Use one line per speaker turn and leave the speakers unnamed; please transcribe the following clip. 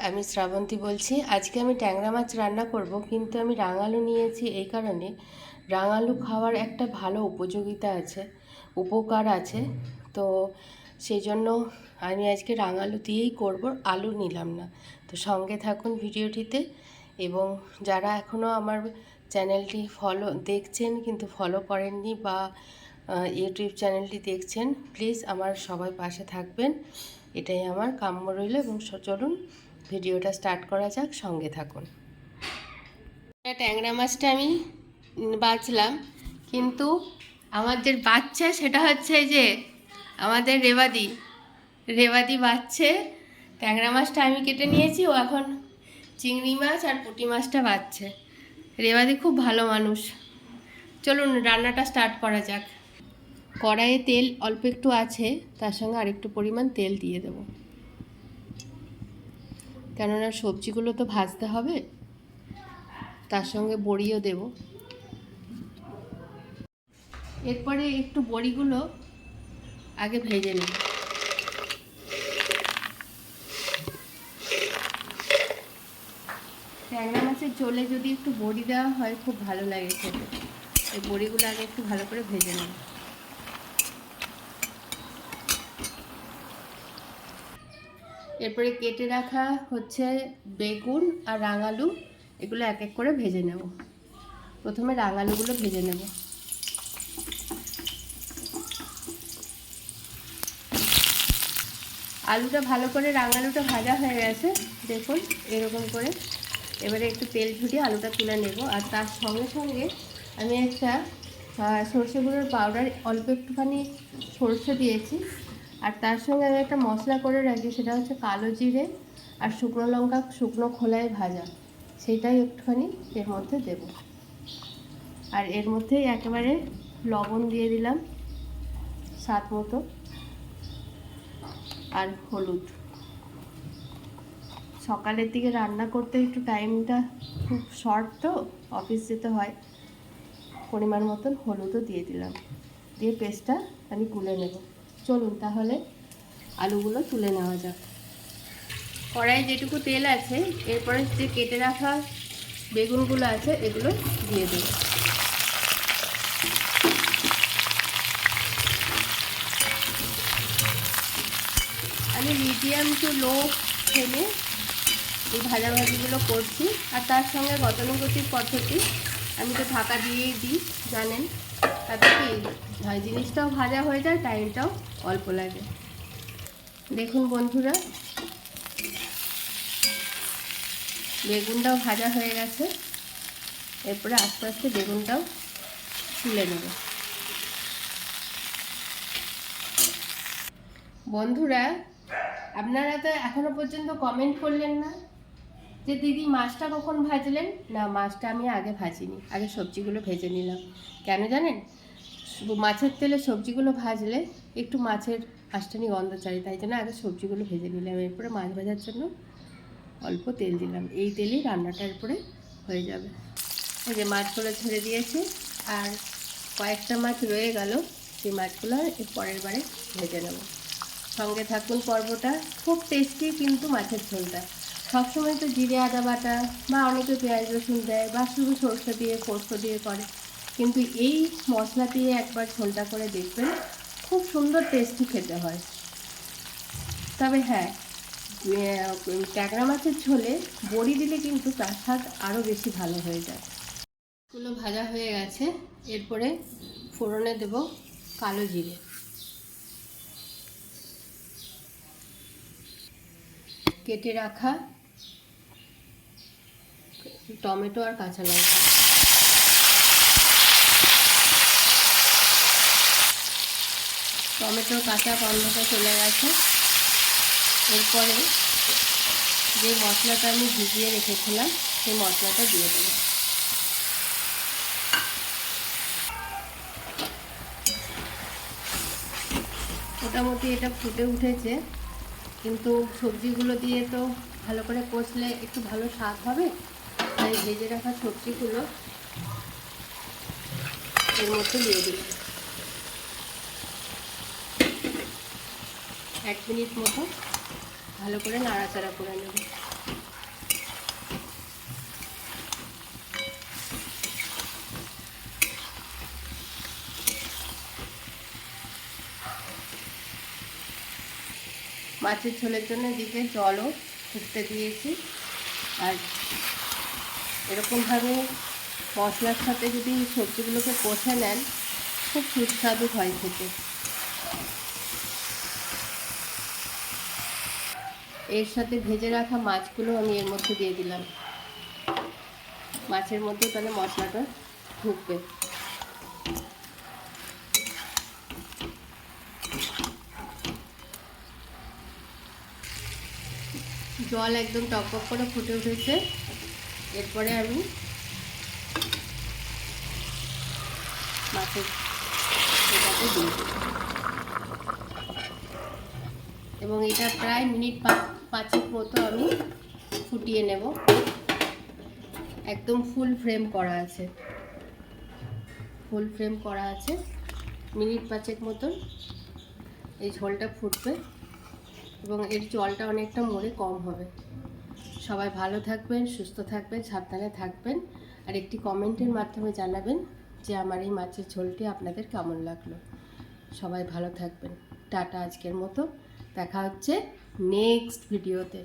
আমি শ্রাবন্তী বলছি। আজকে আমি ট্যাংরা মাছ রান্না করব, কিন্তু আমি রাঙালু নিয়েছি এই কারণে, রাঙালু খাওয়ার একটা ভালো উপযোগিতা আছে, উপকার আছে। তো সেই জন্য আমি আজকে রাঙালু দিয়েই করব, আলু নিলাম না। তো সঙ্গে থাকুন ভিডিওটিতে। এবং যারা এখনও আমার চ্যানেলটি দেখছেন কিন্তু ফলো করেননি, বা ইউটিউব চ্যানেলটি দেখছেন, প্লিজ আমার সবাই পাশে থাকবেন, এটাই আমার কাম্য রইল। এবং চলুন ভিডিওটা স্টার্ট করা যাক, সঙ্গে থাকুন। ট্যাংরা মাছটা আমি বাছলাম, কিন্তু আমার যে বাচ্চা সেটা হচ্ছে এই যে আমাদের রেবাদি বাচ্চে। ট্যাংরা মাছটা আমি কেটে নিয়েছি, ও এখন চিংড়ি মাছ আর পুঁটি মাছটা বাছছে। রেবাদি খুব ভালো মানুষ। চলুন রান্নাটা স্টার্ট করা যাক। কড়াইয়ে তেল অল্প একটু আছে, তার সঙ্গে আরেকটু পরিমাণ তেল দিয়ে দেব, কেননা সবজিগুলো তো ভাজতে হবে, তার সঙ্গে বড়িও দেব। এরপরে একটু বড়িগুলো আগে ভেজে নেব। ট্যাংরা মাছের ঝোলে যদি একটু বড়ি দেওয়া হয় খুব ভালো লাগে খেতে। এই বড়িগুলো আগে একটু ভালো করে ভেজে নেব। এরপরে কেটে রাখা হচ্ছে বেগুন আর রাঙালু, এগুলো এক এক করে ভেজে নেব। প্রথমে রাঙালুগুলো ভেজে নেব। আলুটা ভালো করে, রাঙালুটা ভাজা হয়ে গেছে দেখুন এরকম করে। এবারে একটু তেল ঝরিয়ে আলুটা তুলে নেব। আর তার সঙ্গে সঙ্গে আমি একটা সর্ষে গুঁড়োর পাউডার, অল্প একটুখানি সর্ষে দিয়েছি। আর তার সঙ্গে আমি একটা মশলা করে রাখি, সেটা হচ্ছে কালো জিরে আর শুকনো লঙ্কা শুকনো খোলায় ভাজা, সেটাই একটুখানি এর মধ্যে দেব। আর এর মধ্যেই একেবারে লবণ দিয়ে দিলাম স্বাদ মতো, আর হলুদ। সকালের দিকে রান্না করতে একটু টাইমটা খুব শর্ট, তো অফিস যেতে হয়। পরিমাণ মতন হলুদও দিয়ে দিলাম, দিয়ে পেস্টটা আমি গুলে নেব। চলুন তাহলে আলুগুলো তুলে নেওয়া যাক। কড়াইয়ে যেটুকু তেল আছে, এরপরে যে কেটে রাখা বেগুনগুলো আছে এগুলো দিয়ে দেব। আমি মিডিয়াম টু লো ফ্লেমে এই ভাজাভাজিগুলো করছি। আর তার সঙ্গে গতানুগতিক পদ্ধতি, আমি তো ঢাকা দিয়েই দিই জানেন, তাতে কি জিনিসটাও ভাজা হয়ে যায়, টাইমটাও অল্প লাগে। দেখুন বন্ধুরা, বেগুনটাও ভাজা হয়ে গেছে। এরপরে আস্তে আস্তে বেগুনটাও তুলে নেব। বন্ধুরা, আপনারা তো এখনো পর্যন্ত কমেন্ট করলেন না যে দিদি মাছটা কখন ভাজলেন। না, মাছটা আমি আগে ভাজিনি, আগে সবজিগুলো ভেজে নিলাম। কেন জানেন? মাছের তেলে সবজিগুলো ভাজলে একটু মাছের আষ্টানি গন্ধ চাই, তাই জন্য আগে সবজিগুলো ভেজে নিলাম। এরপরে মাছ ভাজার জন্য অল্প তেল দিলাম। এই তেলেই রান্নাটার উপরে হয়ে যাবে। এই যে মাছগুলো ছেড়ে দিয়েছি, আর কয়েকটা মাছ রয়ে গেল, সেই মাছগুলো এর পরের বারে ভেজে নেব। সঙ্গে থাকুন পর্বটা। খুব টেস্টি কিন্তু মাছের ঝোলটা। সবসময় তো জিরে আদা বাটা, বা অনেকে পেঁয়াজ রসুন দেয়, বা শুধু সরষে দিয়ে পোস্ত দিয়ে করে, কিন্তু এই মশলা দিয়ে একবার ঝোলটা করে দেখবেন, খুব সুন্দর টেস্টি খেতে হয়। তবে হ্যাঁ, ট্যাংরা মাছের ঝোলে বড়ি দিলে কিন্তু তার স্বাদ আরও বেশি ভালো হয়ে যায়। এগুলো ভাজা হয়ে গেছে। এরপরে ফোড়নে দেব কালো জিরে, কেটে রাখা টমেটো আর কাঁচা লঙ্কা, টমেটোর কাঁচা গন্ধটা চলে গেছে। এরপরে যে মশলাটা আমি ভিজিয়ে রেখেছিলাম সেই মশলাটা দিয়ে দেবো। মোটামুটি এটা ফুটে উঠেছে, কিন্তু সবজিগুলো দিয়ে তো ভালো করে কষলে একটু ভালো স্বাদ হবে, তাই ভেজে রাখা সবজিগুলো এর মধ্যে দিয়ে দিলাম। 1 মিনিট মতো ভালো করে নাড়াচাড়া করে নেব। মাছের ঝোলের জন্য এদিকে জলও ফুটতে দিয়েছি। আর এরকমভাবে মশলার সাথে যদি সবজিগুলোকে কষে নেন খুব সুস্বাদু হয় খেতে। এর সাথে ভেজে রাখা মাছগুলো আমি এর মধ্যে দিয়ে দিলাম। মাছের মধ্যে তাহলে মশলাটা ঢুকবে। জল একদম টকবক করে ফুটে উঠেছে। এরপরে আমি মাছের এটাকে দিই এবং এটা প্রায় মিনিট 5 মতো আমি ফুটিয়ে নেব। একদম ফুল ফ্লেম করা আছে, মিনিট 5 মতন এই ঝোলটা ফুটবে এবং এর জলটা অনেকটা মরে কম হবে। সবাই ভালো থাকবেন, সুস্থ থাকবেন, সাবধানে থাকবেন। আর একটি কমেন্টের মাধ্যমে জানাবেন যে আমার এই মাছের ঝোলটি আপনাদের কেমন লাগলো। সবাই ভালো থাকবেন। টাটা আজকের মতো, দেখা হচ্ছে নেক্সট ভিডিওতে।